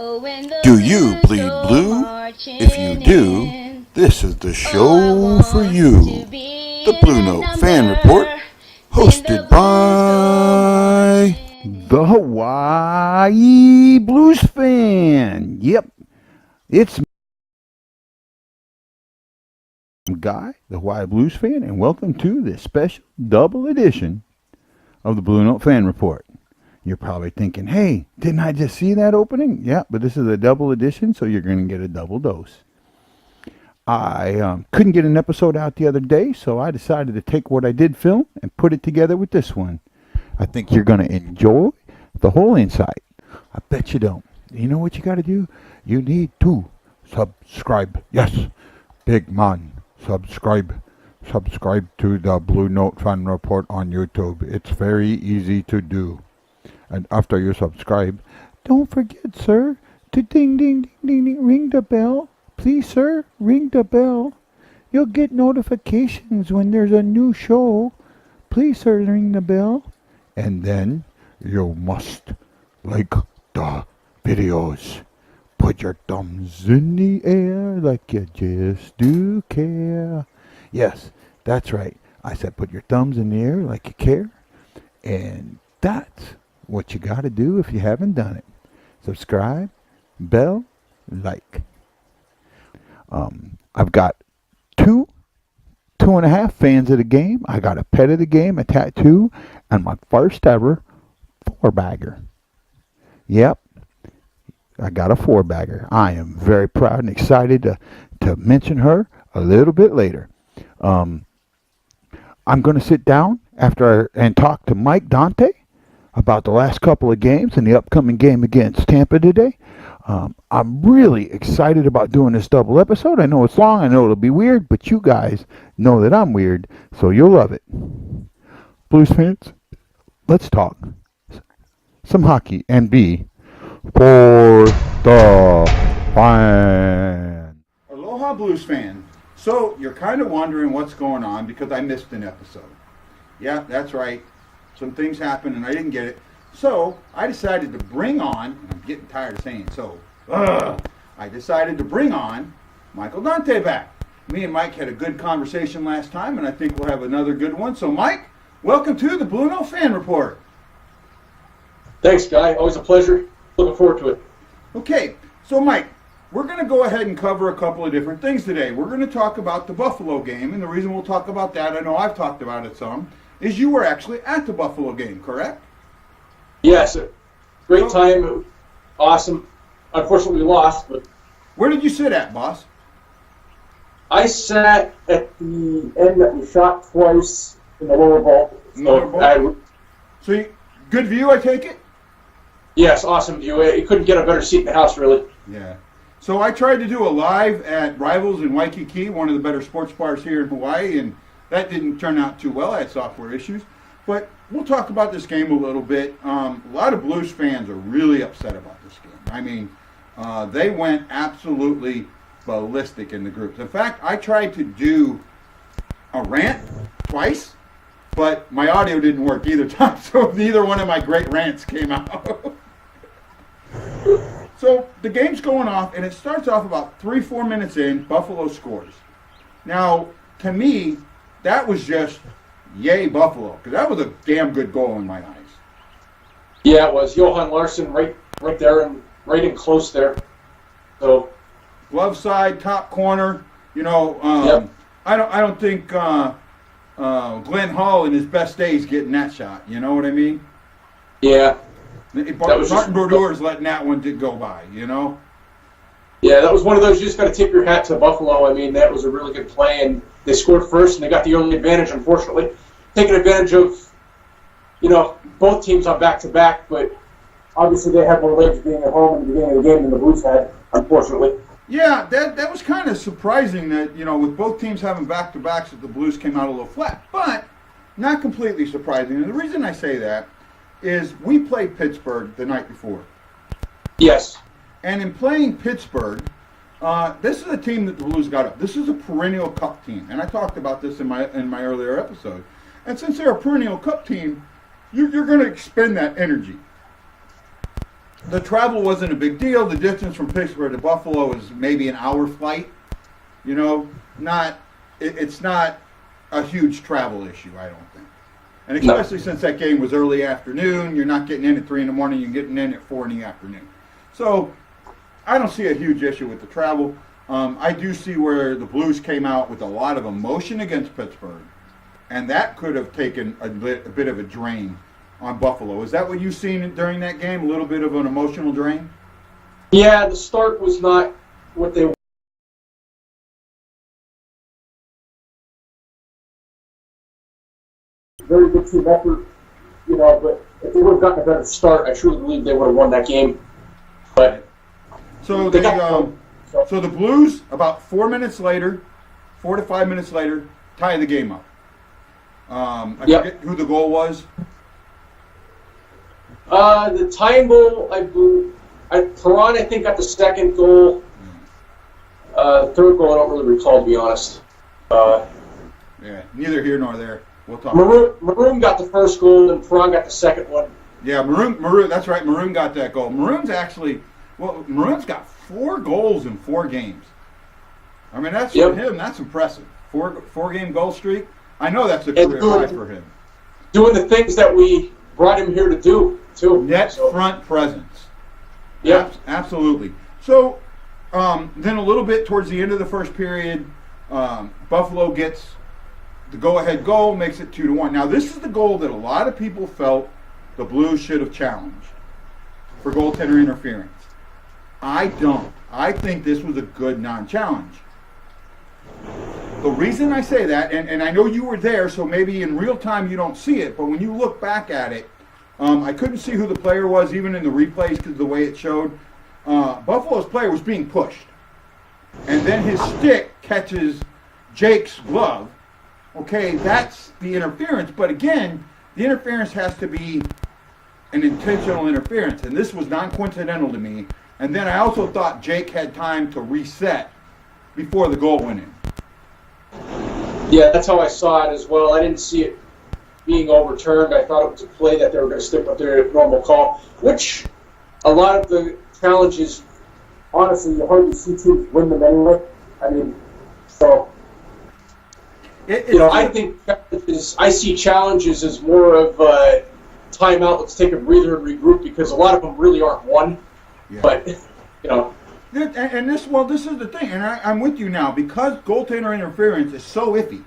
Do you bleed blue? If you do, this is the show for you. The Blue Note Fan Report, hosted by the Hawaii Blues fan. Yep, it's Guy, the Hawaii Blues fan, and welcome to this special double edition of the Blue Note Fan Report. You're probably thinking, hey, didn't I just see that opening? Yeah, but this is a double edition, so you're going to get a double dose. I couldn't get an episode out the other day, so I decided to take what I did film and put it together with this one. I think you're going to enjoy the whole insight. I bet you don't. You know what you got to do? You need to subscribe. Yes, big man, subscribe. Subscribe to the Blue Note Fan Report on YouTube. It's very easy to do. And after you subscribe, don't forget, sir, to ding, ding, ding, ding, ding, ring the bell. Please, sir, ring the bell. You'll get notifications when there's a new show. Please, sir, ring the bell. And then you must like the videos. Put your thumbs in the air like you just do care. Yes, that's right. I said put your thumbs in the air like you care. And that's what you got to do if you haven't done it. Subscribe, bell, like. I've got 2.5 fans of the game. I got a pet of the game, a tattoo, and my first ever 4-bagger. Yep, I got a 4-bagger. I am very proud and excited to mention her a little bit later. I'm going to sit down and talk to Mike Dante about the last couple of games and the upcoming game against Tampa today. I'm really excited about doing this double episode. I know it's long, I know it'll be weird, but you guys know that I'm weird, so you'll love it. Blues fans, let's talk some hockey and be for the fan. Aloha, Blues fan. So you're kind of wondering what's going on because I missed an episode. Yeah, that's right. Some things happened and I didn't get it. So I decided to bring on, and I'm getting tired of saying so, I decided to bring on Michael Dante back. Me and Mike had a good conversation last time, and I think we'll have another good one. So Mike, welcome to the Blue Note Fan Report. Thanks, Guy. Always a pleasure. Looking forward to it. Okay, so Mike, we're going to go ahead and cover a couple of different things today. We're going to talk about the Buffalo game, and the reason we'll talk about that, I know I've talked about it some, is you were actually at the Buffalo game, correct? Yes, great time, awesome. Unfortunately, we lost. But where did you sit at, boss? I sat at the end that we shot twice in the lower bowl. So good view, I take it? Yes, awesome view. You couldn't get a better seat in the house, really. Yeah. So I tried to do a live at Rivals in Waikiki, one of the better sports bars here in Hawaii, and that didn't turn out too well. I had software issues. But we'll talk about this game a little bit. A lot of Blues fans are really upset about this game. I mean, they went absolutely ballistic in the groups. In fact, I tried to do a rant twice, but my audio didn't work either time, so neither one of my great rants came out. So the game's going off, and it starts off about 3-4 minutes in, Buffalo scores. Now, to me, that was just yay Buffalo, because that was a damn good goal in my eyes. Yeah, it was. Johan Larsson right there and right in close there. So glove side, top corner. You know, yep. I don't think Glenn Hall in his best days getting that shot. You know what I mean? Yeah. Martin Brodeur letting that one go by. You know. Yeah, that was one of those. You just got to tip your hat to Buffalo. I mean, that was a really good play, and they scored first, and they got the early advantage. Unfortunately, taking advantage of, both teams on back-to-back, but obviously they had more legs being at home in the beginning of the game than the Blues had, unfortunately. Yeah, that was kind of surprising that, with both teams having back-to-backs, that the Blues came out a little flat, but not completely surprising. And the reason I say that is we played Pittsburgh the night before. Yes. And in playing Pittsburgh, this is a team that the Blues got up. This is a perennial cup team, and I talked about this in my earlier episode. And since they're a perennial cup team, you're going to expend that energy. the travel wasn't a big deal. The distance from Pittsburgh to Buffalo is maybe an hour flight. You know, it's not a huge travel issue, I don't think. And especially since that game was early afternoon, you're not getting in at 3 in the morning, you're getting in at 4 in the afternoon. So I don't see a huge issue with the travel. I do see where the Blues came out with a lot of emotion against Pittsburgh, and that could have taken a bit of a drain on Buffalo. Is that what you've seen during that game, a little bit of an emotional drain? Yeah, the start was not what they very good team effort, you know, but if they would have gotten a better start, I truly believe they would have won that game. But so the Blues, about 4 minutes later, 4 to 5 minutes later, tie the game up. I forget who the goal was. The tying goal, Perron, I think, got the second goal. The third goal, I don't really recall, to be honest. Yeah, neither here nor there. We'll talk. Maroon got the first goal, and Perron got the second one. Yeah, Maroon. That's right. Maroon got that goal. Maroon's got 4 goals in 4 games. I mean, that's for him. That's impressive. 4-game goal streak. I know that's a career high for him. Doing the things that we brought him here to do, too. Net front presence. Yeah, absolutely. So then a little bit towards the end of the first period, Buffalo gets the go-ahead goal, makes it 2-1. Now, this is the goal that a lot of people felt the Blues should have challenged for goaltender interference. I don't. I think this was a good non-challenge. The reason I say that, and I know you were there, so maybe in real time you don't see it, but when you look back at it, I couldn't see who the player was, even in the replays, because of the way it showed. Buffalo's player was being pushed. And then his stick catches Jake's glove. Okay, that's the interference. But again, the interference has to be an intentional interference. And this was non-coincidental to me. And then I also thought Jake had time to reset before the goal went in. Yeah, that's how I saw it as well. I didn't see it being overturned. I thought it was a play that they were going to stick with their normal call, which a lot of the challenges, honestly, you hardly see teams win them anyway. I mean, so... I think I see challenges as more of a timeout. Let's take a breather and regroup, because a lot of them really aren't won. Yeah. But and this is the thing, and I'm with you now, because goaltender interference is so iffy,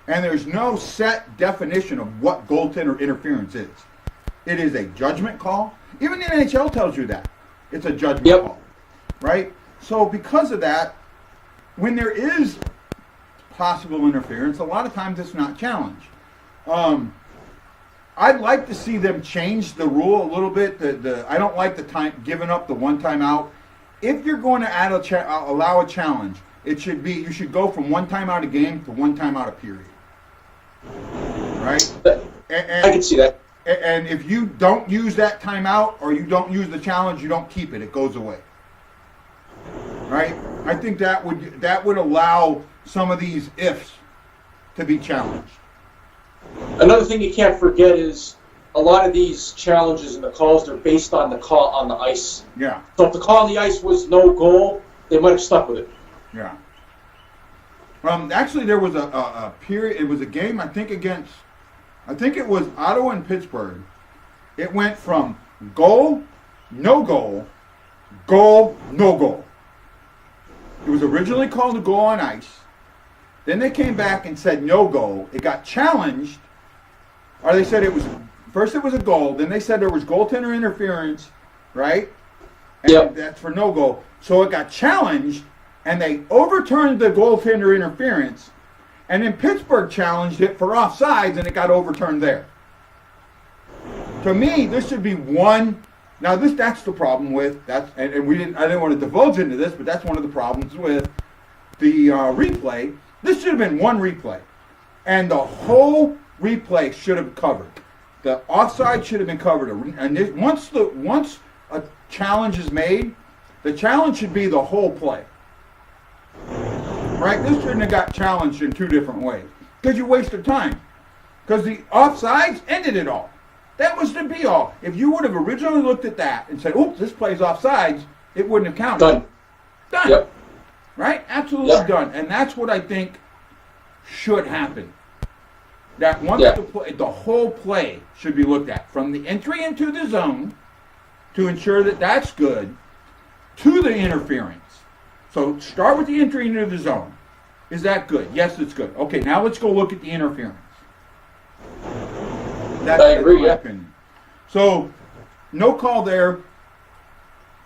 and there's no set definition of what goaltender interference is. It is a judgment call. Even the NHL tells you that it's a judgment call, right? So because of that, when there is possible interference, a lot of times it's not challenged. I'd like to see them change the rule a little bit. I don't like the time giving up the one timeout. If you're going to allow a challenge, it should be you should go from one timeout a game to one timeout a period. Right? I can see that. And if you don't use that timeout or you don't use the challenge, you don't keep it. It goes away. Right? I think that would allow some of these ifs to be challenged. Another thing you can't forget is a lot of these challenges and the calls, they're based on the call on the ice. Yeah. So if the call on the ice was no goal, they might have stuck with it. Yeah. Actually, there was a period. It was a game, I think it was Ottawa and Pittsburgh. It went from goal, no goal, goal, no goal. It was originally called a goal on ice. Then they came back and said no goal. It got challenged, or they said it was a goal. Then they said there was goaltender interference, right? And that's for no goal. So it got challenged, and they overturned the goaltender interference, and then Pittsburgh challenged it for offsides, and it got overturned there. To me, this should be one. Now that's the problem with that, and I didn't want to divulge into this, but that's one of the problems with the replay. This should have been one replay, and the whole replay should have covered. The offside should have been covered, and once a challenge is made, the challenge should be the whole play. Right? This shouldn't have got challenged in 2 different ways, because you wasted time. Because the offsides ended it all. That was the be all. If you would have originally looked at that and said, "Oops, this play's offsides," it wouldn't have counted. Done. Done. Yep. Right? Absolutely Yep. done. And that's what I think should happen. That once Yeah. the whole play should be looked at, from the entry into the zone to ensure that that's good, to the interference. So start with the entry into the zone. Is that good? Yes, it's good. Okay, now let's go look at the interference. That's I agree, my yeah. opinion. So, no call there.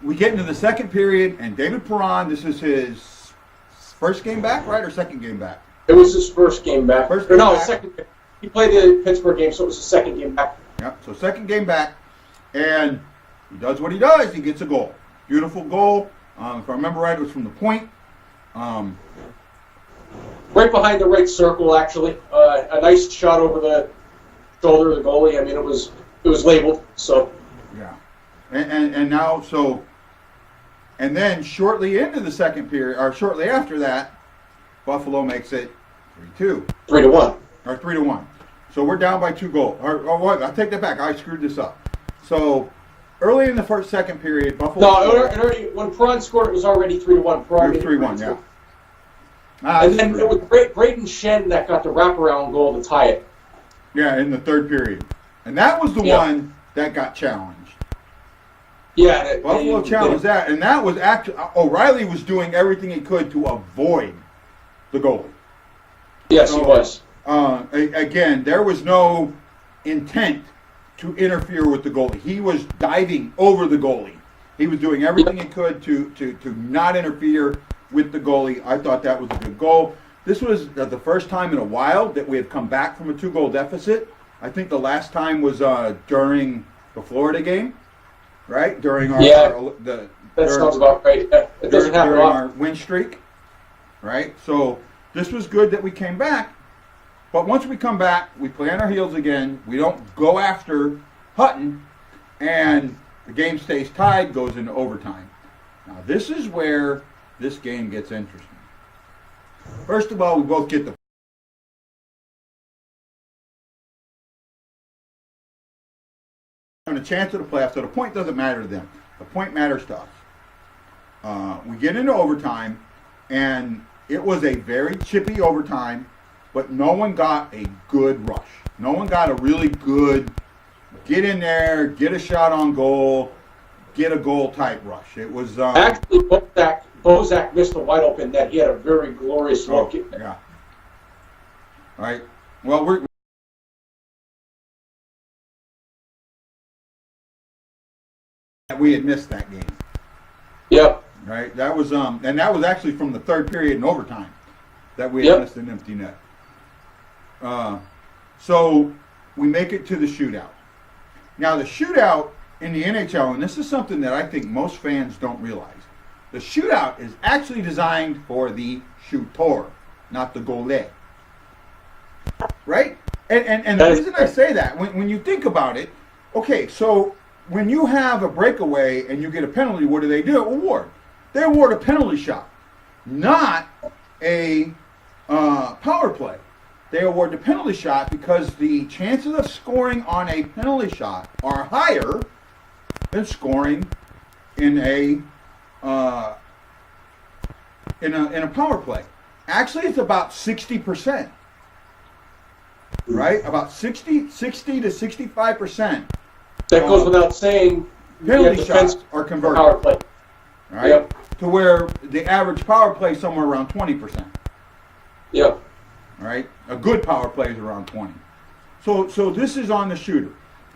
We get into the second period, and David Perron, this is his first game back, right, or second game back? It was his first game back. First Or game no, back. second. He played the Pittsburgh game, so it was his second game back. Yeah, so second game back, and he does what he does. He gets a goal. Beautiful goal. If I remember right, it was from the point. Right behind the right circle, actually. A nice shot over the shoulder of the goalie. I mean, it was labeled. So Yeah, and now so, and then shortly into the second period, or shortly after that, Buffalo makes it 3-2 3-1. or 3-1. So we're down by 2 goals. Or I take that back. I screwed this up. So early in the second period, Buffalo. No, it already when Perron scored, it was already 3-1. Perron made it 3-1. Yeah. And then it was Braden Shen that got the wraparound goal to tie it. Yeah, in the third period, and that was the one that got challenged. Yeah, Buffalo challenged that, and that was actually O'Reilly was doing everything he could to avoid the goalie. Yes, he was. Again, there was no intent to interfere with the goalie. He was diving over the goalie. He was doing everything he could to not interfere with the goalie. I thought that was a good goal. This was the first time in a while that we had come back from a 2-goal deficit. I think the last time was during the Florida game, right? During our that sounds about right. It doesn't happen during often. our win streak, right? So this was good that we came back. But once we come back, we play on our heels again. We don't go after Hutton, and the game stays tied, goes into overtime. Now this is where this game gets interesting. First of all, we both get a chance at the playoffs, so the point doesn't matter to them. The point matters to us. We get into overtime, and it was a very chippy overtime, but no one got a good rush. No one got a really good get in there, get a shot on goal, get a goal type rush. It was Actually, Bozak missed a wide open net. He had a very glorious look. Yeah. All right. Well, we had missed that game. Yep. Right. That was and that was actually from the third period in overtime that we had missed an empty net. So we make it to the shootout. Now the shootout in the NHL, and this is something that I think most fans don't realize. The shootout is actually designed for the shooter, not the goalie. Right? And the reason I say that, when you think about it, okay, so when you have a breakaway and you get a penalty, what do? Award. They award a penalty shot, not a power play. They award the penalty shot because the chances of scoring on a penalty shot are higher than scoring in a power play. Actually, it's about 60%. Right? About 60 to 65%. That goes without saying. Penalty shots are converted. Power play. Right? Yep. To where the average power play is somewhere around 20%. Yep. Right? A good power play is around 20. So this is on the shooter.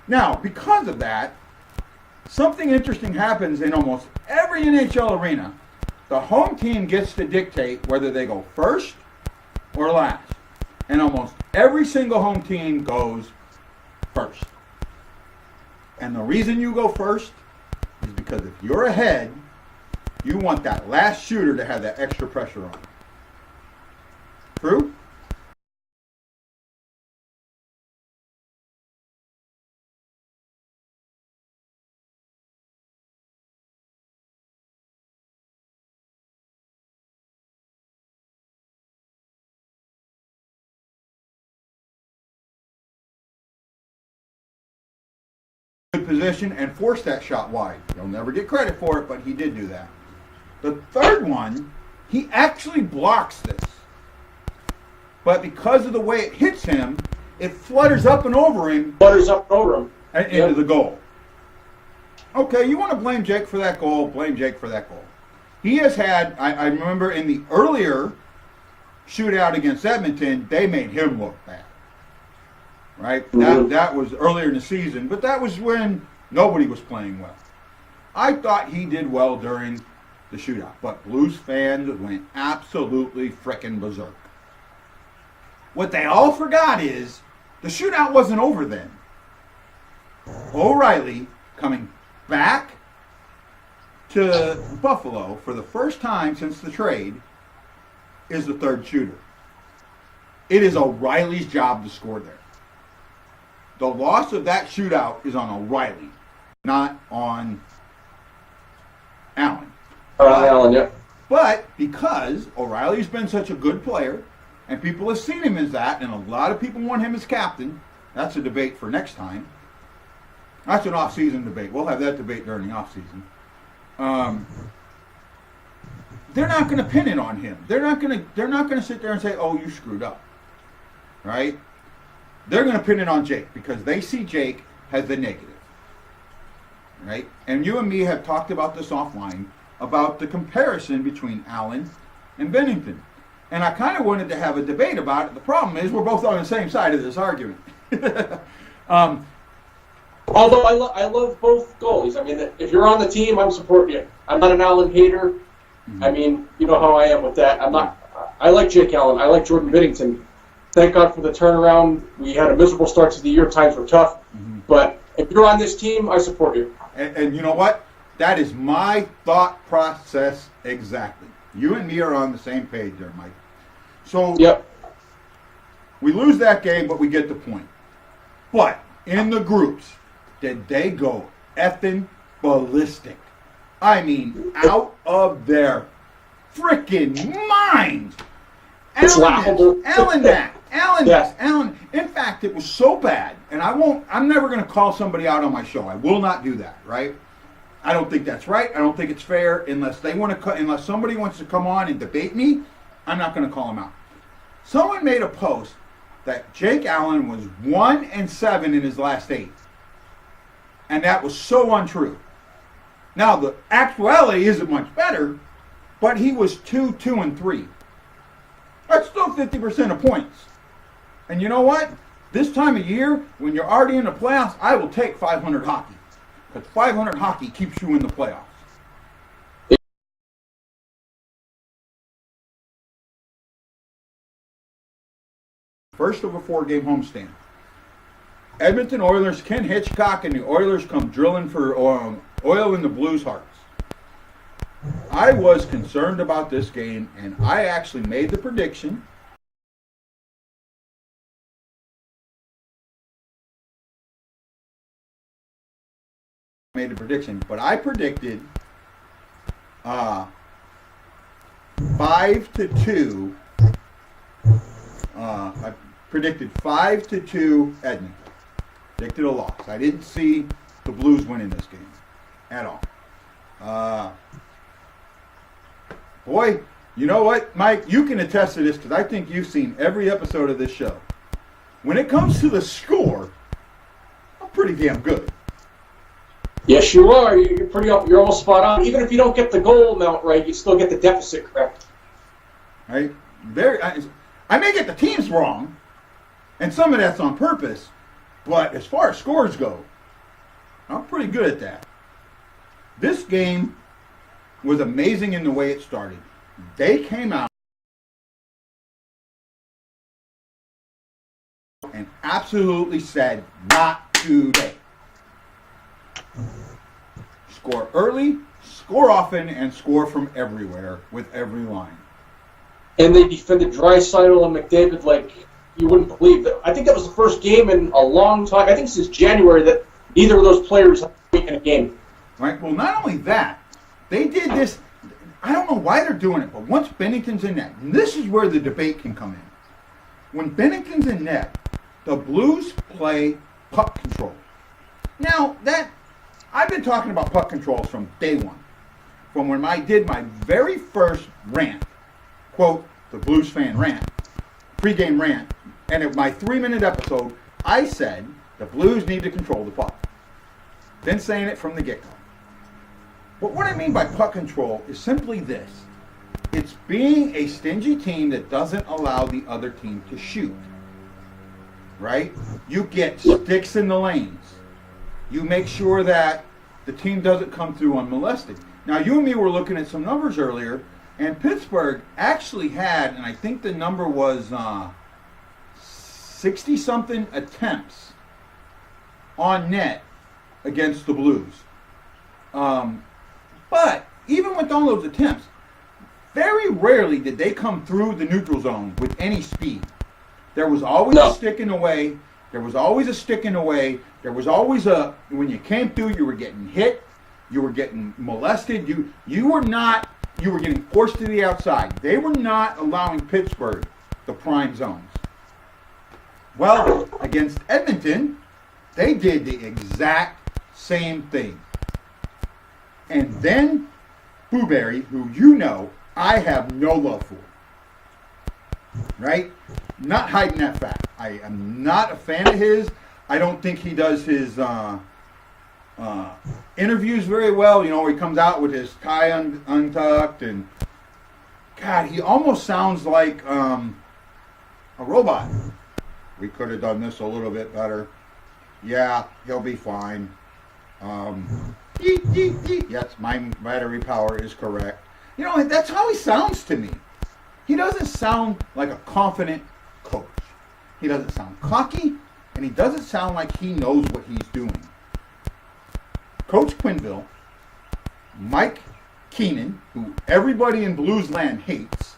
Now, because of that, something interesting happens in almost every NHL arena. The home team gets to dictate whether they go first or last. And almost every single home team goes first. And the reason you go first is because if you're ahead, you want that last shooter to have that extra pressure on. True? position and forced that shot wide. He'll never get credit for it, but he did do that. The third one, he actually blocks this. But because of the way it hits him, it flutters up and over him. And into the goal. Okay, you want to blame Jake for that goal, blame Jake for that goal. He has had, I remember in the earlier shootout against Edmonton, they made him look bad. Right? That was earlier in the season, but that was when nobody was playing well. I thought he did well during the shootout, but Blues fans went absolutely frickin' berserk. What they all forgot is the shootout wasn't over then. O'Reilly coming back to Buffalo for the first time since the trade is the third shooter. It is O'Reilly's job to score there. The loss of that shootout is on O'Reilly, not on Allen. Allen, yeah. But because O'Reilly's been such a good player, and people have seen him as that, and a lot of people want him as captain, that's a debate for next time. That's an off-season debate. We'll have that debate during the off-season. They're not going to pin it on him. They're not going to sit there and say, "Oh, you screwed up," right? They're going to pin it on Jake because they see Jake as the negative, right? And you and me have talked about this offline about the comparison between Allen and Bennington, and I kind of wanted to have a debate about it. The problem is we're both on the same side of this argument. Although I love both goalies. I mean, if you're on the team, I'm supporting you. I'm not an Allen hater. Mm-hmm. I mean, you know how I am with that. I like Jake Allen. I like Jordan Binnington. Thank God for the turnaround. We had a miserable start to the year. Times were tough. Mm-hmm. But if you're on this team, I support you. And you know what? That is my thought process exactly. You and me are on the same page there, Mike. So yep. We lose that game, but we get the point. But in the groups, did they go effing ballistic? I mean, out of their freaking minds. It's laughable. Allen. In fact, it was so bad, and I'm never going to call somebody out on my show. I will not do that, right? I don't think that's right. I don't think it's fair unless somebody wants to come on and debate me. I'm not going to call them out. Someone made a post that Jake Allen was 1-7 in his last 8. And that was so untrue. Now, the actuality isn't much better, but he was 2-3. That's still 50% of points. And you know what? This time of year, when you're already in the playoffs, I will take 500 hockey. Because 500 hockey keeps you in the playoffs. First of a 4-game homestand. Edmonton Oilers, Ken Hitchcock, and the Oilers come drilling for oil in the Blues' hearts. I was concerned about this game, and I actually made the prediction. But I predicted 5-2. I predicted 5-2 Edmonton. Predicted a loss. I didn't see the Blues winning this game at all. Boy, you know what, Mike? You can attest to this because I think you've seen every episode of this show. When it comes to the score, I'm pretty damn good. Yes, you are. You're almost spot on. Even if you don't get the goal amount right, you still get the deficit correct. Right? I may get the teams wrong, and some of that's on purpose, but as far as scores go, I'm pretty good at that. This game was amazing in the way it started. They came out and absolutely said, not today. Score early, score often, and score from everywhere with every line. And they defended Draisaitl and McDavid like you wouldn't believe. I think that was the first game in a long time, I think since January, that neither of those players have in a game. Right. Well, not only that, they did this. I don't know why they're doing it, but once Bennington's in net, and this is where the debate can come in. When Bennington's in net, the Blues play puck control. Now, that I've been talking about puck controls from day one. From when I did my very first rant, quote, the Blues fan rant, pregame rant, and in my 3-minute episode, I said the Blues need to control the puck. Been saying it from the get-go. But what I mean by puck control is simply this. It's being a stingy team that doesn't allow the other team to shoot. Right? You get sticks in the lanes. You make sure that the team doesn't come through unmolested. Now, you and me were looking at some numbers earlier, and Pittsburgh actually had, and I think the number was 60-something attempts on net against the Blues. But even with all those attempts, very rarely did they come through the neutral zone with any speed. There was always a stick in the way. There was always a stick in the way. There was always when you came through, you were getting hit. You were getting molested. You were getting forced to the outside. They were not allowing Pittsburgh the prime zones. Well, against Edmonton, they did the exact same thing. And then Blueberry, who you know I have no love for, right? Not hiding that fact. I am not a fan of his. I don't think he does his interviews very well. You know, where he comes out with his tie untucked, and God, he almost sounds like a robot. We could have done this a little bit better. Yeah, he'll be fine. Yes, my battery power is correct. You know, that's how he sounds to me. He doesn't sound like a confident coach. He doesn't sound cocky, and he doesn't sound like he knows what he's doing. Coach Quenneville, Mike Keenan, who everybody in Bluesland hates,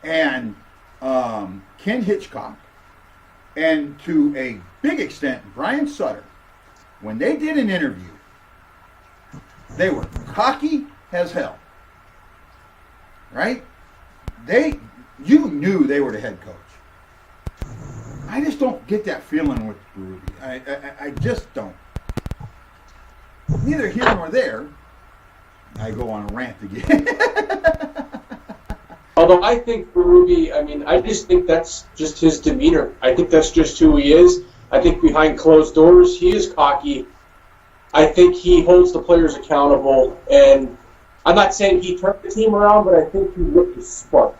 and Ken Hitchcock, and to a big extent, Brian Sutter, when they did an interview, they were cocky as hell. Right? You knew they were the head coach. I just don't get that feeling with Ruby. I just don't. Neither here nor there. I go on a rant again. Although I think for Ruby, I just think that's just his demeanor. I think that's just who he is. I think behind closed doors, he is cocky. I think he holds the players accountable, and I'm not saying he turned the team around, but I think he lit the spark.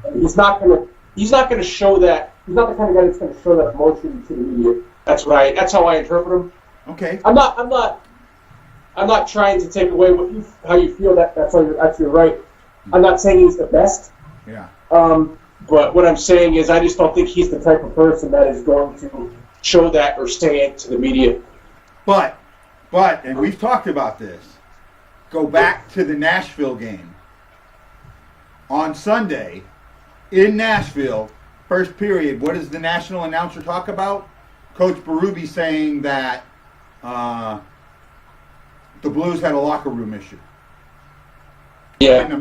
And he's not gonna show that. He's not the kind of guy that's going to show that emotion to the media. That's how I interpret him. Okay. I'm not trying to take away how you feel. That's you're right. I'm not saying he's the best. Yeah. But what I'm saying is, I just don't think he's the type of person that is going to show that or say it to the media. But, and we've talked about this. Go back to the Nashville game. On Sunday, in Nashville, first period, what does the national announcer talk about? Coach Berube saying that the Blues had a locker room issue. Yeah. In the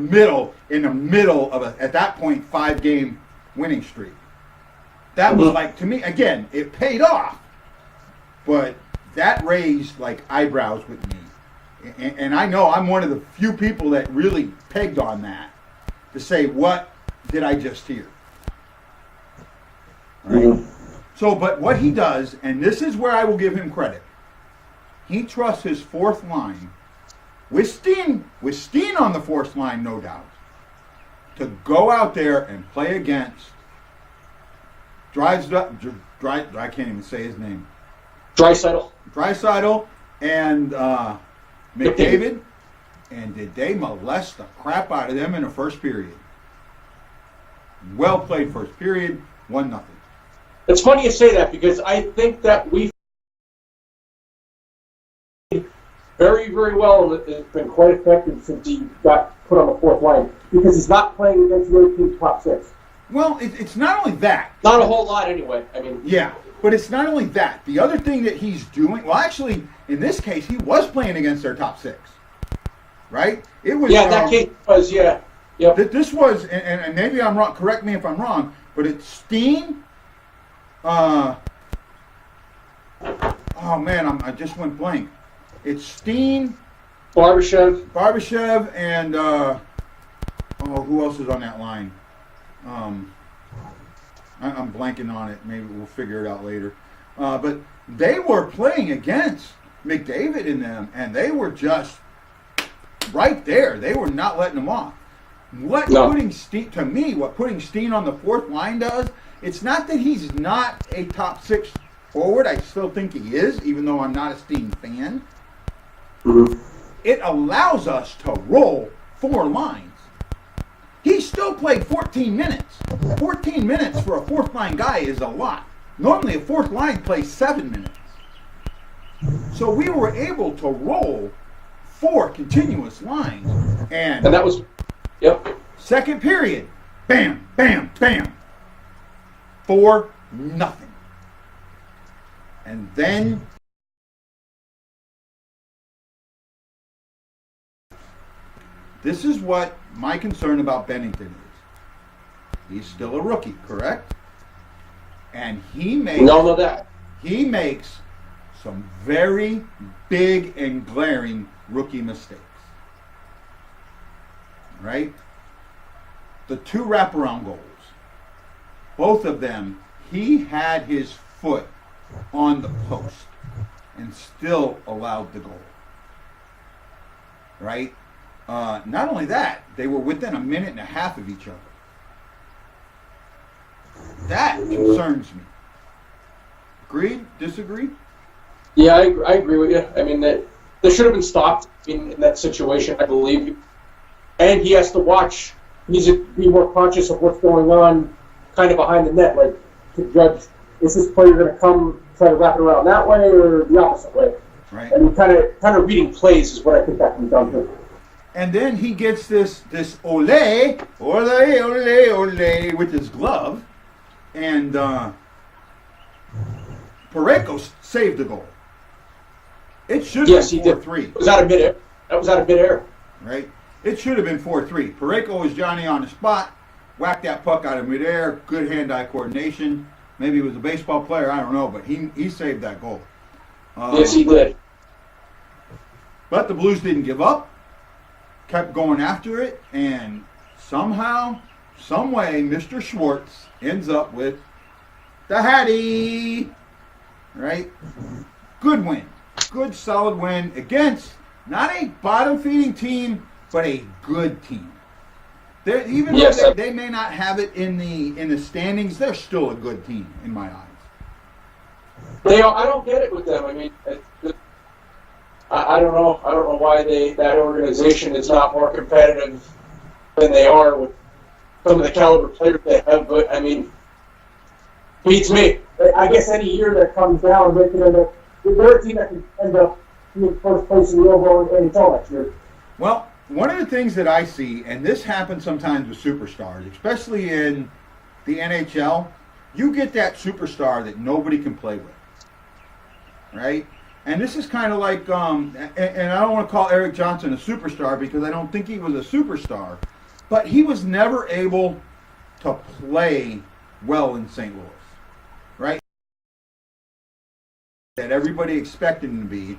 middle of at that point, 5-game winning streak. That was like, to me, again, it paid off, but that raised like eyebrows with me. And I know I'm one of the few people that really pegged on that to say, what did I just hear? Right? Mm-hmm. So, but what he does, and this is where I will give him credit, he trusts his fourth line, with Steen on the fourth line, no doubt, to go out there and play against I can't even say his name. Draisaitl and McDavid, and did they molest the crap out of them in the first period? Well played first period, 1-0. It's funny you say that, because I think that we very, very well, it's been quite effective since he got put on the fourth line, because he's not playing against the other team's top six. Well, it's not only that. Not a whole lot anyway. Yeah, but it's not only that. The other thing that he's doing, well, actually, in this case, he was playing against their top six. Right? It was. Yeah, that case was, yeah. Yep. This was, and maybe I'm wrong, correct me if I'm wrong, but it's Steen. Oh man, I just went blank. It's Steen, Barbashev, and who else is on that line? I'm blanking on it. Maybe we'll figure it out later. But they were playing against McDavid in them, and they were just right there. They were not letting them off. Putting Steen on the fourth line does, it's not that he's not a top six forward. I still think he is, even though I'm not a Steen fan. Mm-hmm. It allows us to roll four lines. He still played 14 minutes. 14 minutes for a fourth line guy is a lot. Normally a fourth line plays 7 minutes. So we were able to roll 4 continuous lines. And that was, yep. Second period, bam, bam, bam. 4-0. And then this is what my concern about Bennington is. He's still a rookie, correct? And he makes some very big and glaring rookie mistakes. Right? The 2 wraparound goals. Both of them, he had his foot on the post and still allowed the goal. Right? Not only that, they were within a minute and a half of each other. That concerns me. Agreed? Disagree? Yeah, I agree with you. I mean, that should have been stopped in that situation, I believe. And he has to watch. He needs to be more conscious of what's going on kind of behind the net, like to judge, is this player going to come try to wrap it around that way or the opposite way? Right. And kind of reading plays is what I think that comes down to. And then he gets this ole with his glove, and Parayko saved the goal. It should have been 4-3. It was out of midair. That was out of midair. Right? It should have been 4-3. Parayko was Johnny on the spot, whacked that puck out of midair, good hand-eye coordination. Maybe he was a baseball player, I don't know, but he saved that goal. Yes, he did. But the Blues didn't give up, kept going after it, and somehow, some way, Mr. Schwartz ends up with the Hattie. Right? Good win. Good, solid win against not a bottom-feeding team, but a good team. Even though they may not have it in the standings, they're still a good team in my eyes. They are. I don't get it with them. I mean, I don't know. I don't know why that organization is not more competitive than they are with some of the caliber players they have. But I mean, beats me. I guess any year that comes down, they can end up. They're a team that can end up in first place in the overall NHL next year. Well, one of the things that I see, and this happens sometimes with superstars, especially in the NHL, you get that superstar that nobody can play with, right? And this is kind of like, and I don't want to call Eric Johnson a superstar because I don't think he was a superstar, but he was never able to play well in St. Louis, right? That everybody expected him to be.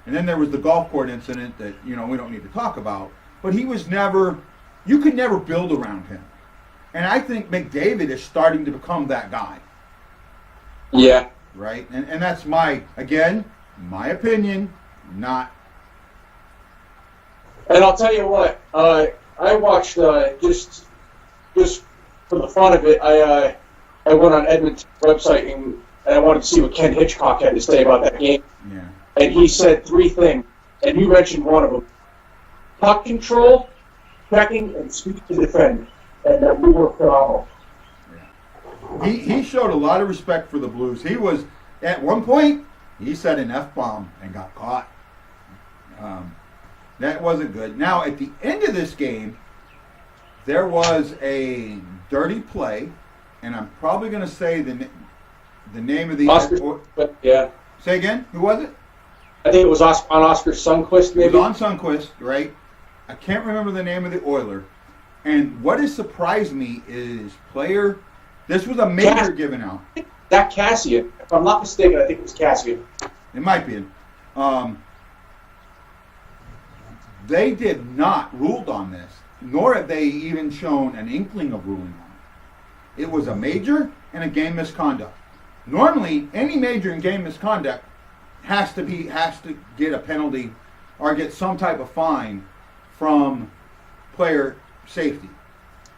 And then there was the golf court incident that, we don't need to talk about. But he was never, you could never build around him. And I think McDavid is starting to become that guy. Yeah. Right? And that's my opinion, not. And I'll tell you what, I watched, just for the fun of it, I went on Edmonton's website and I wanted to see what Ken Hitchcock had to say about that game. Yeah. And he said 3 things, and you mentioned one of them. Puck control, checking, and speed to defend. And that we were phenomenal. Yeah. He showed a lot of respect for the Blues. He was, at one point, he said an F-bomb and got caught. That wasn't good. Now, at the end of this game, there was a dirty play, and I'm probably going to say the name of the... Oscar, yeah. Say again? Who was it? I think it was on Oscar Sundqvist, maybe. It was on Sundqvist, right? I can't remember the name of the Oiler. And what has surprised me is this was a major given out. That Cassian, if I'm not mistaken, I think it was Cassian. It might be. They did not ruled on this, nor have they even shown an inkling of ruling on it. It was a major and a game misconduct. Normally, any major and game misconduct has to get a penalty or get some type of fine from player safety,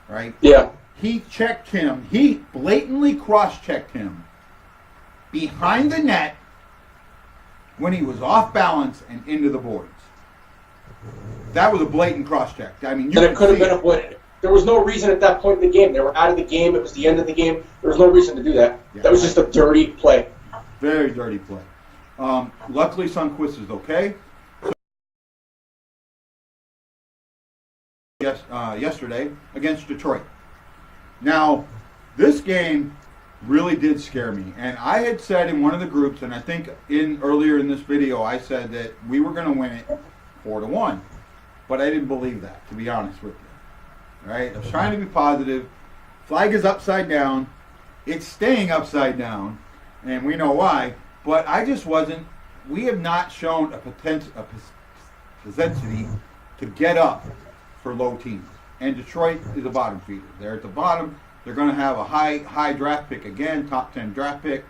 right? Yeah. He checked him. He blatantly cross-checked him behind the net when he was off balance and into the boards. That was a blatant cross-check. I mean, it could have been avoided. There was no reason at that point in the game. They were out of the game. It was the end of the game. There was no reason to do that. Yeah, that was just a dirty play. Very dirty play. Luckily, Sundqvist is okay. Yesterday against Detroit. Now, this game really did scare me. And I had said in one of the groups, and I think earlier in this video, I said that we were going to win it 4-1. But I didn't believe that, to be honest with you. Right? I was trying to be positive. Flag is upside down. It's staying upside down. And we know why. But I just wasn't. We have not shown a propensity to get up for low teams. And Detroit is a bottom feeder. They're at the bottom. They're going to have a high draft pick again, top 10 draft pick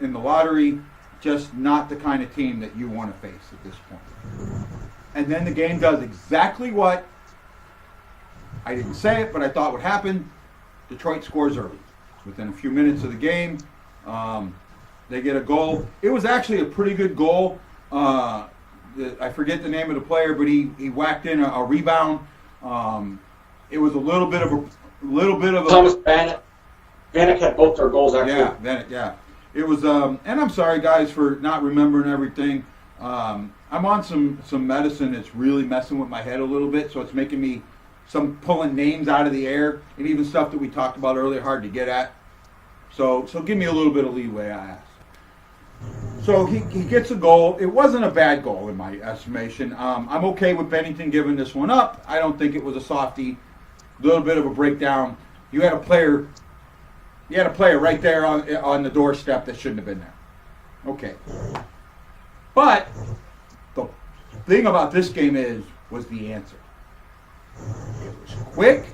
in the lottery. Just not the kind of team that you want to face at this point. And then the game does exactly what I didn't say it, but I thought would happen. Detroit scores early. Within a few minutes of the game, they get a goal. It was actually a pretty good goal. I forget the name of the player, but he whacked in a rebound. It was a little bit of a Thomas Vanek had both their goals actually. Yeah, Vanek, yeah. It was and I'm sorry guys for not remembering everything. I'm on some medicine that's really messing with my head a little bit, so it's making me pulling names out of the air and even stuff that we talked about earlier hard to get at. So give me a little bit of leeway, I ask. So he gets a goal. It wasn't a bad goal in my estimation. I'm okay with Bennington giving this one up. I don't think it was a softie. A little bit of a breakdown. You had a player right there on the doorstep that shouldn't have been there. Okay. But the thing about this game was the answer. It was quick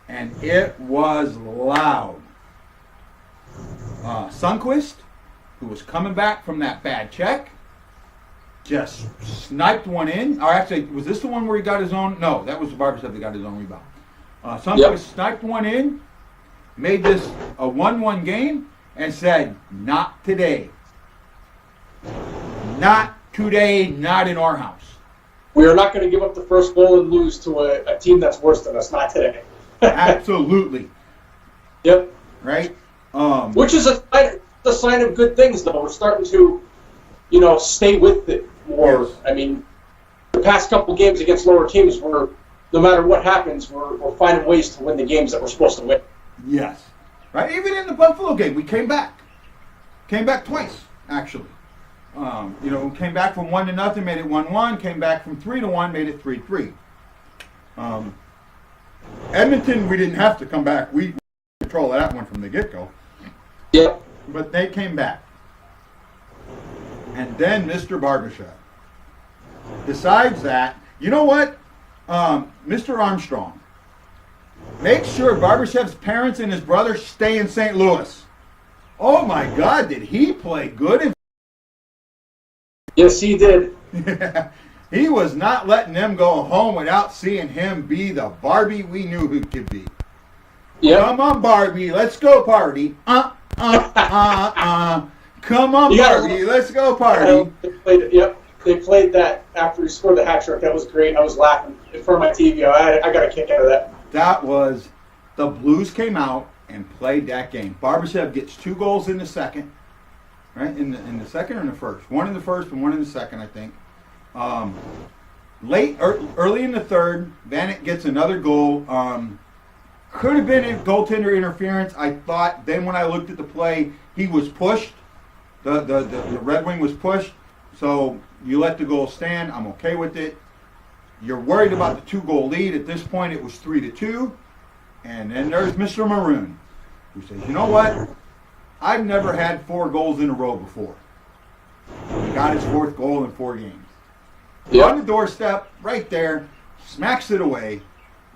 and it was loud. Sundqvist, who was coming back from that bad check, just sniped one in. Or actually, was this the one where he got his own? No, that was Barbashev that got his own rebound. Sundqvist sniped one in, made this a 1-1 game, and said, not today. Not today, not in our house. We are not going to give up the first goal and lose to a team that's worse than us, not today. Absolutely. Yep. Right? Which is a sign of good things, though. We're starting to, stay with it more. Yes. I mean, the past couple games against lower teams, no matter what happens, we're finding ways to win the games that we're supposed to win. Yes. Right? Even in the Buffalo game, we came back. Came back twice, actually. Came back from 1-0, made it 1-1. Came back from 3-1, made it 3-3. Edmonton, we didn't have to come back. We control that one from the get-go. Yep. But they came back. And then Mr. Barbashev decides that, you know what, Mr. Armstrong, make sure Barbashev's parents and his brother stay in St. Louis. Oh my God, did he play good? Yes, he did. He was not letting them go home without seeing him be the Barbie we knew he could be. Yep. Come on, Barbie, let's go party. Come on, Barbie, let's go party. They played that after he scored the hat trick. That was great. I was laughing in front of my TV. I got a kick out of that. That was, the Blues came out and played that game. Barbashev gets 2 goals in the second, right? In the second or in the first? One in the first and one in the second, I think. Early in the third, Vanek gets another goal. Could have been a goaltender interference. I thought. Then when I looked at the play, he was pushed. The Red Wing was pushed. So you let the goal stand. I'm okay with it. You're worried about the 2-goal lead. At this point, it was 3-2. And then there's Mr. Maroon, who says, you know what? I've never had 4 goals in a row before. He got his 4th goal in 4 games. Yeah. On the doorstep, right there, smacks it away,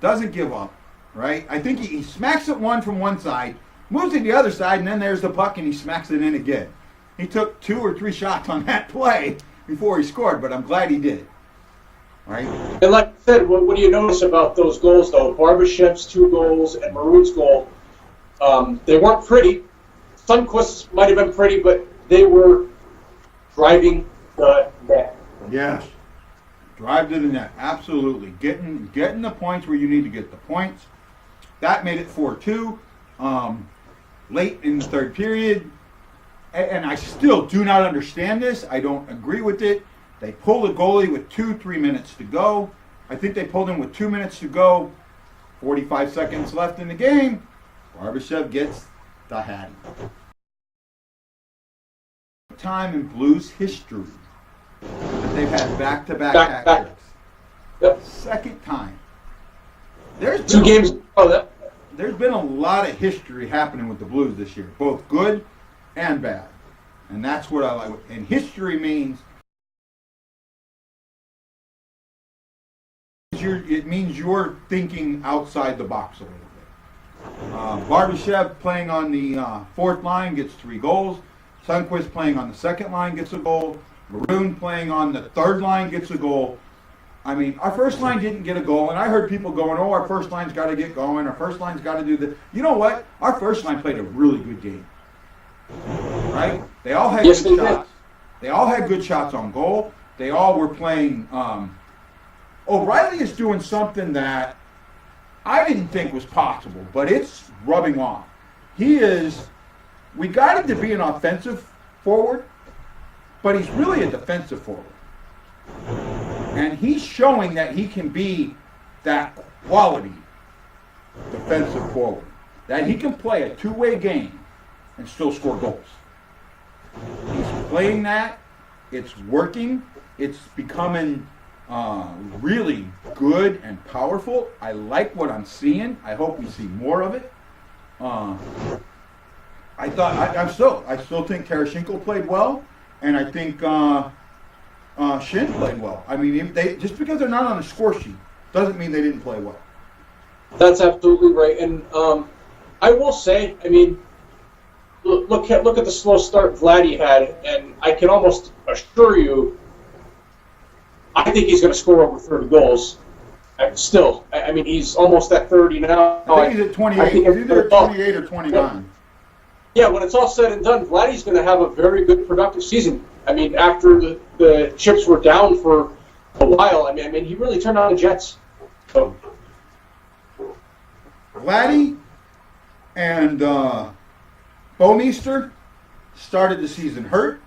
doesn't give up, right? I think he smacks it one from one side, moves to the other side, and then there's the puck, and he smacks it in again. He took 2 or 3 shots on that play before he scored, but I'm glad he did. Right? And like I said, what do you notice about ththose goals, though? Barbashev's 2 goals and Maroon's goal, they weren't pretty. Sundqvist's might have been pretty, but they were driving the net. Yes. Drive to the net. Absolutely. Getting the points where you need to get the points. That made it 4-2 late in the third period. And I still do not understand this. I don't agree with it. They pulled the goalie with 2-3 minutes to go. I think they pulled him with 2 minutes to go. 45 seconds left in the game. Barbashev gets the hat. Time in Blues history that they've had back-to-back hat tricks. Yep. Second time. There's 2 games. There's been a lot of history happening with the Blues this year, both good and bad. And that's what I like. And history means it means you're thinking outside the box a little bit. Barbashev playing on the fourth line gets 3 goals. Sundqvist playing on the second line gets a goal. Maroon playing on the third line gets a goal. I mean, our first line didn't get a goal, and I heard people going, oh, our first line's got to get going. Our first line's got to do this. You know what? Our first line played a really good game. Right? They all had Yes, good they did. shots. They all had good shots on goal. They all were playing. O'Reilly is doing something that I didn't think was possible, but it's rubbing off. We got him to be an offensive forward, but he's really a defensive forward. And he's showing that he can be that quality defensive forward. That he can play a 2-way game and still score goals. He's playing that. It's working. It's becoming really good and powerful. I like what I'm seeing. I hope we see more of it. I still think Tarasenko played well, and I think Shin played well. I mean, just because they're not on the score sheet doesn't mean they didn't play well. That's absolutely right. And I will say, I mean, look at the slow start Vladdy had, and I can almost assure you, I think he's going to score over 30 goals. Still, I mean, he's almost at 30 now. I think he's at 28. He's either at 28 or 29. Yeah, when it's all said and done, Vladdy's going to have a very good, productive season. I mean, after the chips were down for a while, I mean, he really turned on the Jets. So. Vladdy and Bouwmeester started the season hurt,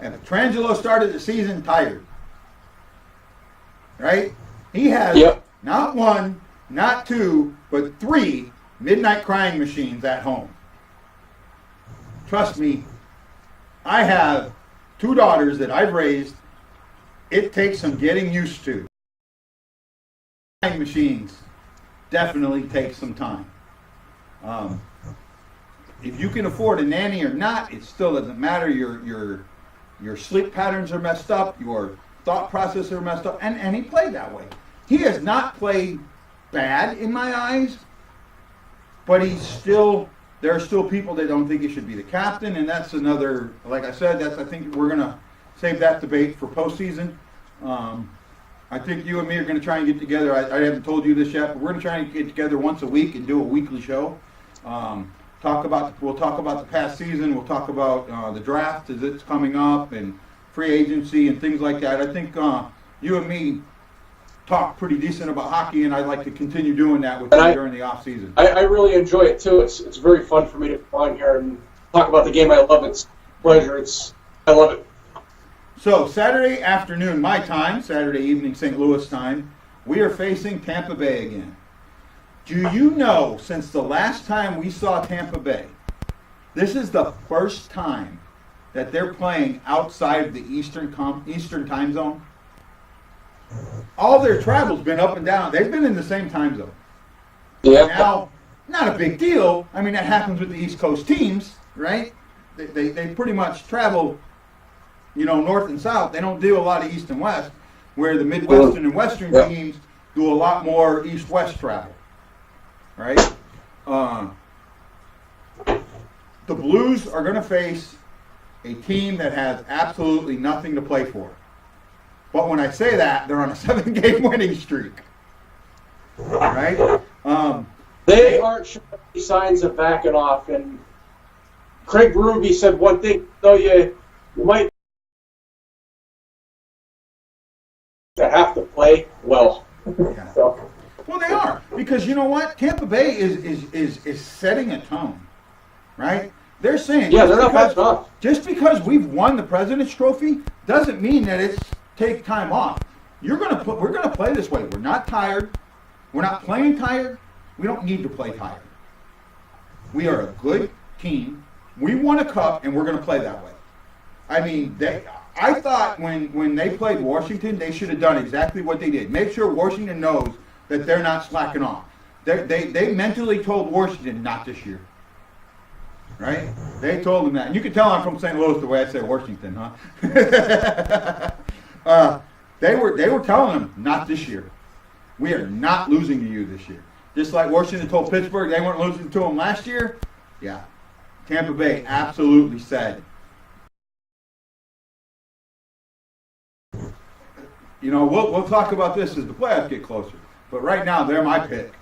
and Petrangelo started the season tired. Right? He has not 1, not 2, but 3 midnight crying machines at home. Trust me, I have 2 daughters that I've raised. It takes some getting used to. Crying machines definitely take some time. If you can afford a nanny or not, it still doesn't matter. Your sleep patterns are messed up. Your thought process are messed up. And he played that way. He has not played bad in my eyes, but there are still people that don't think he should be the captain, and that's another, like I said, I think we're going to save that debate for postseason. I think you and me are going to try and get together. I haven't told you this yet, but we're going to try and get together once a week and do a weekly show. We'll talk about the past season. We'll talk about the draft as it's coming up and free agency and things like that. I think you and me talk pretty decent about hockey, and I'd like to continue doing that with you during the off season. I really enjoy it too. It's very fun for me to come on here and talk about the game. I love it. It's a pleasure. I love it. So Saturday afternoon, my time, Saturday evening, St. Louis time, we are facing Tampa Bay again. Do you know, since the last time we saw Tampa Bay, this is the first time that they're playing outside of the Eastern time zone? All their travel's been up and down. They've been in the same time zone. Yeah. Now, not a big deal. I mean, that happens with the East Coast teams, right? They pretty much travel north and south. They don't do a lot of east and west, where the Midwestern and Western teams do a lot more east-west travel, right? The Blues are going to face a team that has absolutely nothing to play for. But when I say that, they're on a 7-game winning streak, right? They aren't showing any signs of backing off, and Craig Berube said one thing, though you might have to play well. Yeah. So. Well, they are, because you know what? Tampa Bay is setting a tone, right? They're saying they're not backing off. Just because we've won the President's Trophy doesn't mean that it's take time off. We're gonna play this way. We're not tired. We're not playing tired. We don't need to play tired. We are a good team. We won a cup, and we're going to play that way. I mean, I thought when they played Washington, they should have done exactly what they did. Make sure Washington knows that they're not slacking off. They mentally told Washington not this year. Right? They told them that. And you can tell I'm from St. Louis the way I say Washington, huh? They were telling them not this year. We are not losing to you this year. Just like Washington told Pittsburgh they weren't losing to them last year. Yeah. Tampa Bay absolutely said, we'll talk about this as the playoffs get closer. But right now, they're my pick.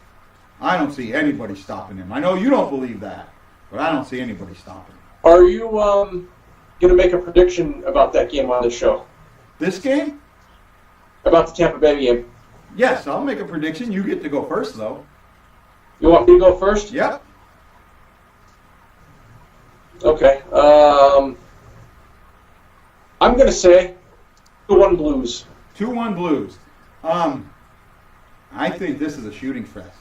I don't see anybody stopping them. I know you don't believe that, but I don't see anybody stopping them. Are you going to make a prediction about that game on this show? This game? About the Tampa Bay game? Yes, I'll make a prediction. You get to go first, though. You want me to go first? Yep. Okay. I'm going to say 2-1 Blues. 2-1 Blues. I think this is a shooting fest.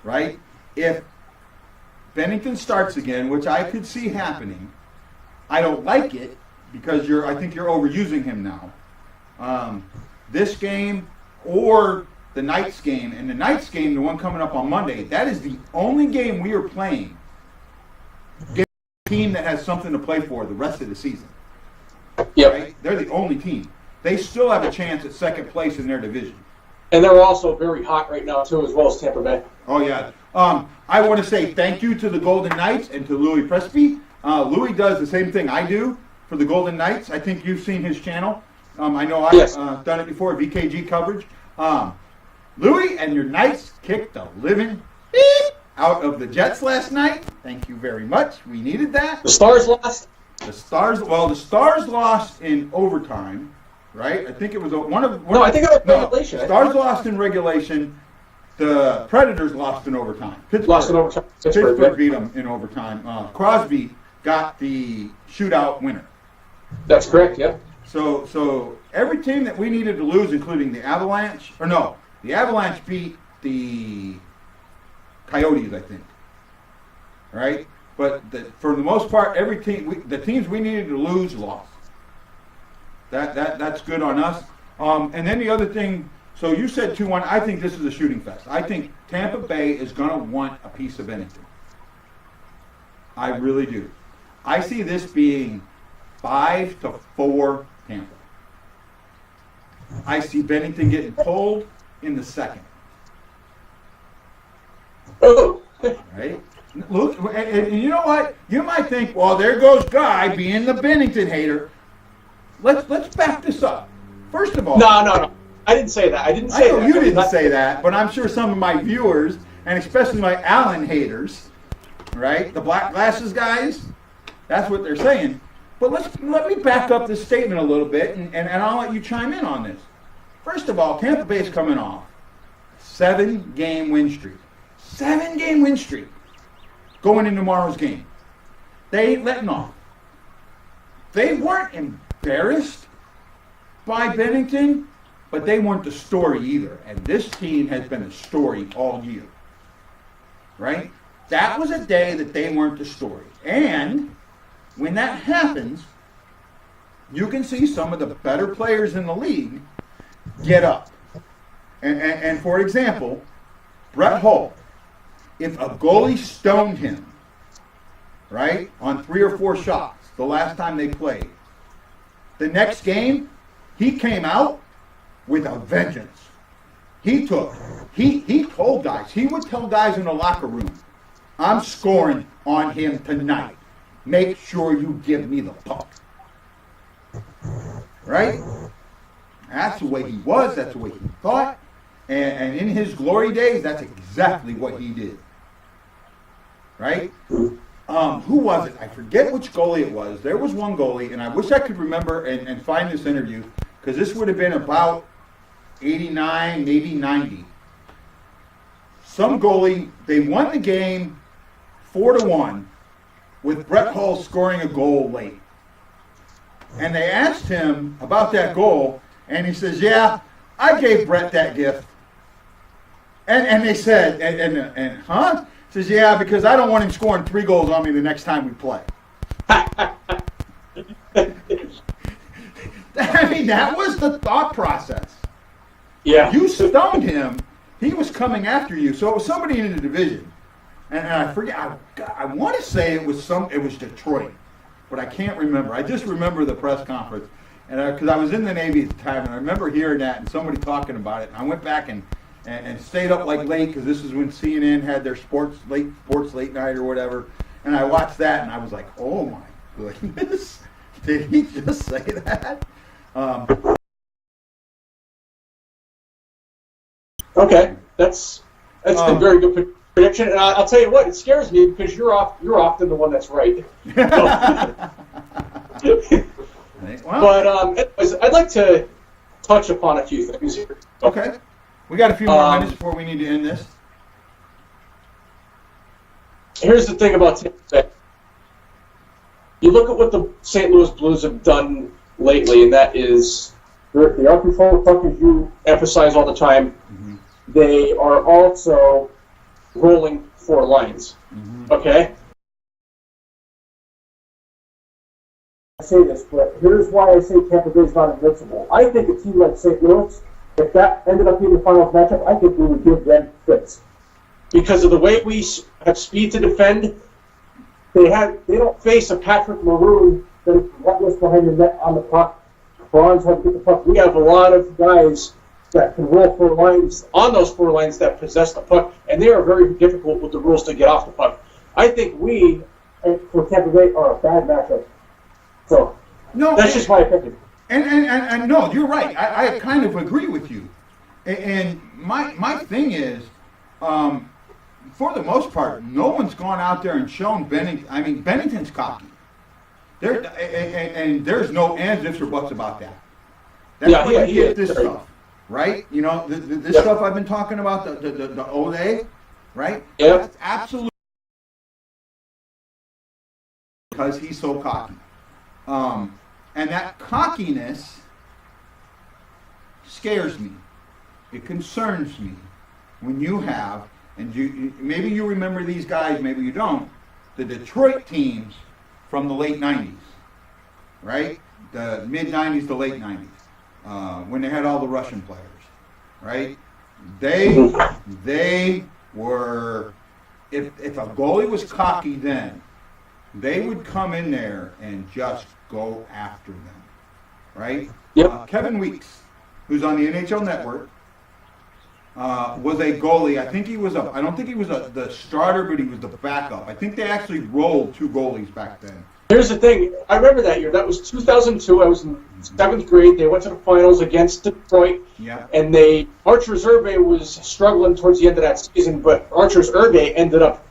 Right? If Bennington starts again, which I could see happening, I don't like it because I think you're overusing him now. This game or the Knights game, and the Knights game, the one coming up on Monday, that is the only game we are playing against a team that has something to play for the rest of the season. Yep. Right? They're the only team. They still have a chance at second place in their division. And they're also very hot right now, too, as well as Tampa Bay. Oh, yeah. I want to say thank you to the Golden Knights and to Louis Presby. Louis does the same thing I do for the Golden Knights. I think you've seen his channel. I know I've done it before, VKG coverage. Louis and your Knights kicked the living out of the Jets last night. Thank you very much. We needed that. The Stars lost? The Stars lost in overtime, right? I think it was I think it was regulation. Stars lost in regulation. The Predators lost in overtime. Lost in overtime. Pittsburgh beat them in overtime. Crosby got the shootout winner. That's correct, yep. So every team that we needed to lose, including the Avalanche, the Avalanche beat the Coyotes, I think. Right? But for the most part, every team, the teams we needed to lose lost. That's good on us. And then the other thing, so you said 2-1. I think this is a shooting fest. I think Tampa Bay is going to want a piece of Bennington. I really do. I see this being 5-4 Tampa. I see Bennington getting pulled in the second. Oh. Right? Look, and you know what? You might think, well, there goes Guy being the Bennington hater. Let's back this up. First of all, no. I didn't say that. I didn't say that. You didn't say that, but I'm sure some of my viewers, and especially my Allen haters, right? The black glasses guys, that's what they're saying. But let me back up this statement a little bit, and I'll let you chime in on this. First of all, Tampa Bay is coming off 7-game win streak. 7-game win streak going into tomorrow's game. They ain't letting off. They weren't embarrassed by Bennington, but they weren't the story either. And this team has been the story all year. Right? That was a day that they weren't the story. And when that happens, you can see some of the better players in the league get up. And for example, Brett Hull, if a goalie stoned him, right, on 3 or 4 shots the last time they played, The next game, he came out with a vengeance. He told guys, he would tell guys in the locker room, I'm scoring on him tonight. Make sure you give me the puck. Right? That's the way he was. That's the way he thought. And in his glory days, that's exactly what he did. Right? Who was it? I forget which goalie it was. There was one goalie, and I wish I could remember and find this interview, because this would have been about 89, maybe 90. Some goalie, they won the game 4-1 with Brett Hull scoring a goal late. And they asked him about that goal, and he says, yeah, I gave Brett that gift. And they said, and huh? He says, yeah, because I don't want him scoring 3 goals on me the next time we play. I mean, that was the thought process. Yeah. You stoned him, he was coming after you. So it was somebody in the division. And I forget, I want to say it was Detroit, but I can't remember. I just remember the press conference. And because I was in the Navy at the time, and I remember hearing that and somebody talking about it. And I went back and stayed up like late, because this is when CNN had their sports late night or whatever. And I watched that, and I was like, oh my goodness, did he just say that? Okay, that's a very good prediction. And I'll tell you what, it scares me because you're often the one that's right. But anyways, I'd like to touch upon a few things here. Okay. We got a few more minutes before we need to end this. Here's the thing about Tampa Bay. You look at what the St. Louis Blues have done lately, and that is they are control the puck, as you emphasize all the time. Mm-hmm. They are also rolling 4 lines. Mm-hmm. Okay? I say this, but here's why I say Tampa Bay is not invincible. I think a team like St. Louis, if that ended up being the finals matchup, I think we would give them fits. Because of the way we have speed to defend, they don't face a Patrick Maroon that is relentless behind the net on the puck. Bronze how to get the puck. We have a lot of guys that can roll 4 lines on those 4 lines that possess the puck, and they are very difficult with the rules to get off the puck. I think we, for Tampa Bay, are a bad matchup. So, no, that's just my opinion. And no, you're right. I kind of agree with you. And my thing is, for the most part, no one's gone out there and shown Bennington. I mean, Bennington's cocky. And there's no ands, ifs, or buts about that. That's where you get this stuff, right? You know, this stuff I've been talking about, the Ole, right? Yeah. That's absolutely because he's so cocky. And that cockiness scares me. It concerns me when you have, and maybe you remember these guys, maybe you don't, the Detroit teams from the late 90s, right? The mid-90s to late 90s, when they had all the Russian players, right? They were, if a goalie was cocky then, they would come in there and just go after them, right? Yep. Kevin Weeks, who's on the NHL Network, was a goalie. I don't think he was the starter, but he was the backup. I think they actually rolled 2 goalies back then. Here's the thing. I remember that year. That was 2002. I was in 7th grade. They went to the finals against Detroit. Yeah. And Archer's Urbe was struggling towards the end of that season, but Archer's Urbe ended up.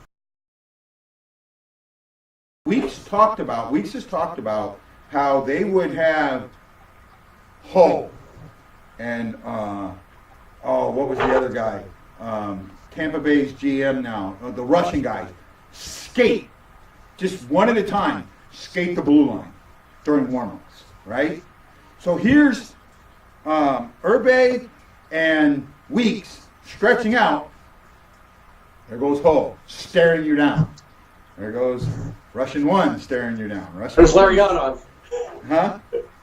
Weeks has talked about how they would have Hull and what was the other guy? Tampa Bay's GM now, the Russian guy, skate just one at a time, skate the blue line during warm-ups, right? So here's Urbe and Weeks stretching out. There goes Hull staring you down. There goes Russian 1 staring you down. There's Larionov. Huh?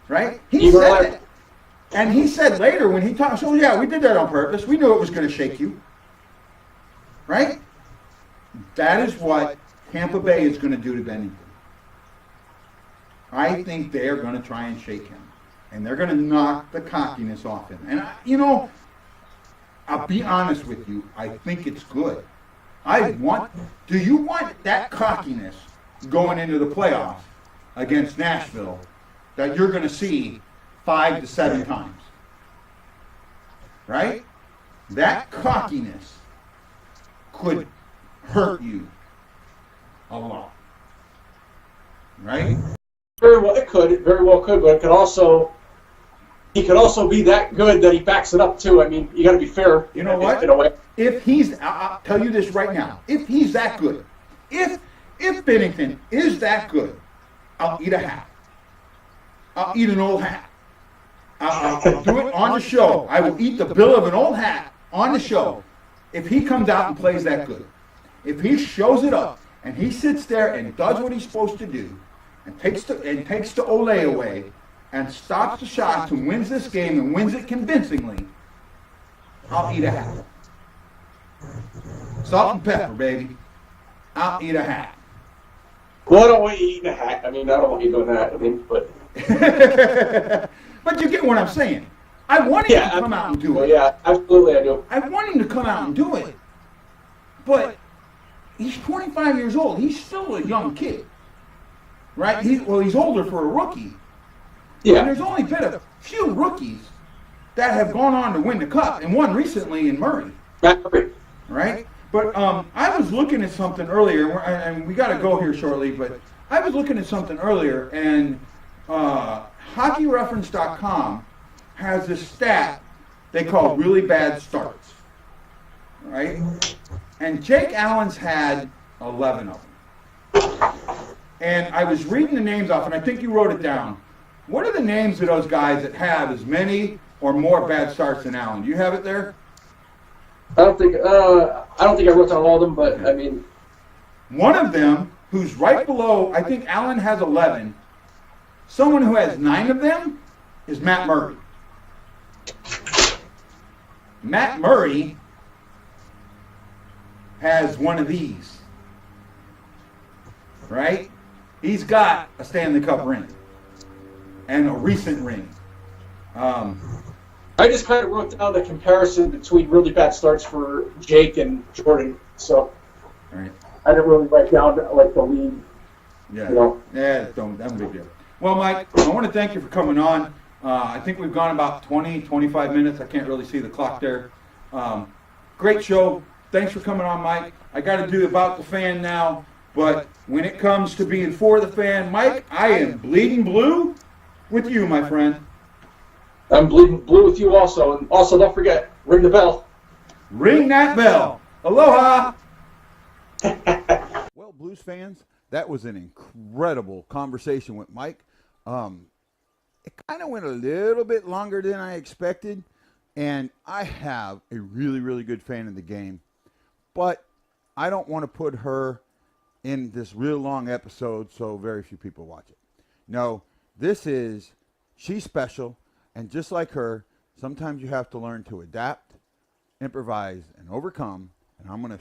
Right? He said that. And he said later when he talked, so yeah, we did that on purpose. We knew it was going to shake you. Right? That is what Tampa Bay is going to do to Bennington. I think they are going to try and shake him. and they're going to knock the cockiness off him. And, I'll be honest with you, I think it's good. Do you want that cockiness going into the playoffs against Nashville that you're going to see 5 to 7 times? Right? That cockiness could hurt you a lot. Right? Very well, it very well could, but he could also be that good that he backs it up too. I mean, you got to be fair. You know what? In a way. If he's, I'll tell you this right now. If he's that good, if Bennington is that good, I'll eat a hat. I'll eat an old hat. I'll do it on the show. I will eat the bill of an old hat on the show if he comes out and plays that good. If he shows it up and he sits there and does what he's supposed to do and takes the Ole away and stops the shots and wins this game and wins it convincingly, I'll eat a hat. Salt and pepper, baby. I'll eat a hat. Well, I don't want you eating a hat. I mean, I don't want you doing that. I mean, but. But you get what I'm saying. I want him to come out and do it. Yeah, absolutely, I do. I want him to come out and do it. But he's 25 years old. He's still a young kid. Right? He's older for a rookie. Yeah. And there's only been a few rookies that have gone on to win the cup, and one recently in Murray. Right? But I was looking at something earlier, and we got to go here shortly, but I was looking at something earlier, and HockeyReference.com has this stat they call really bad starts. Right? And Jake Allen's had 11 of them. And I was reading the names off, and I think you wrote it down. What are the names of those guys that have as many or more bad starts than Allen? Do you have it there? I don't think I wrote down all of them, but I mean, one of them who's right below, I think Allen has 11. Someone who has 9 of them is Matt Murray. Matt Murray has one of these. Right? He's got a Stanley Cup ring and a recent ring. I just kind of wrote down the comparison between really bad starts for Jake and Jordan. So right. I didn't really write down like the lead. Yeah. You know. Yeah, that's a big deal. Well, Mike, I want to thank you for coming on. I think we've gone about 20, 25 minutes. I can't really see the clock there. Great show. Thanks for coming on, Mike. I got to do About the Fan now. But when it comes to being for the fan, Mike, I am bleeding blue with you, my friend. I'm bleeding blue with you also. And also, don't forget, ring the bell. Ring that bell. Aloha. Well, Blues fans, that was an incredible conversation with Mike. It kind of went a little bit longer than I expected. And I have a really, really good fan of the game. But I don't want to put her in this real long episode so very few people watch it. No, she's special, and just like her, sometimes you have to learn to adapt, improvise, and overcome. And I'm going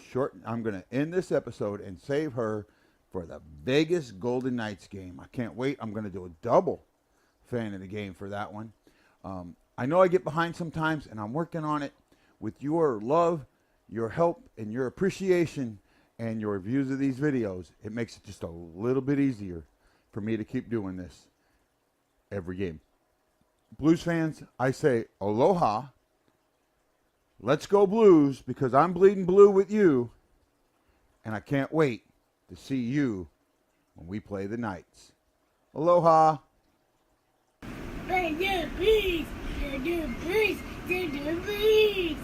to end this episode and save her for the Vegas Golden Knights game. I can't wait. I'm going to do a double fan of the game for that one. I know I get behind sometimes, and I'm working on it. With your love, your help, and your appreciation, and your reviews of these videos, it makes it just a little bit easier for me to keep doing this every game. Blues fans, I say aloha. Let's go Blues, because I'm bleeding blue with you, and I can't wait to see you when we play the Knights. Aloha. Bear the beast, bear the beast, bear the beast.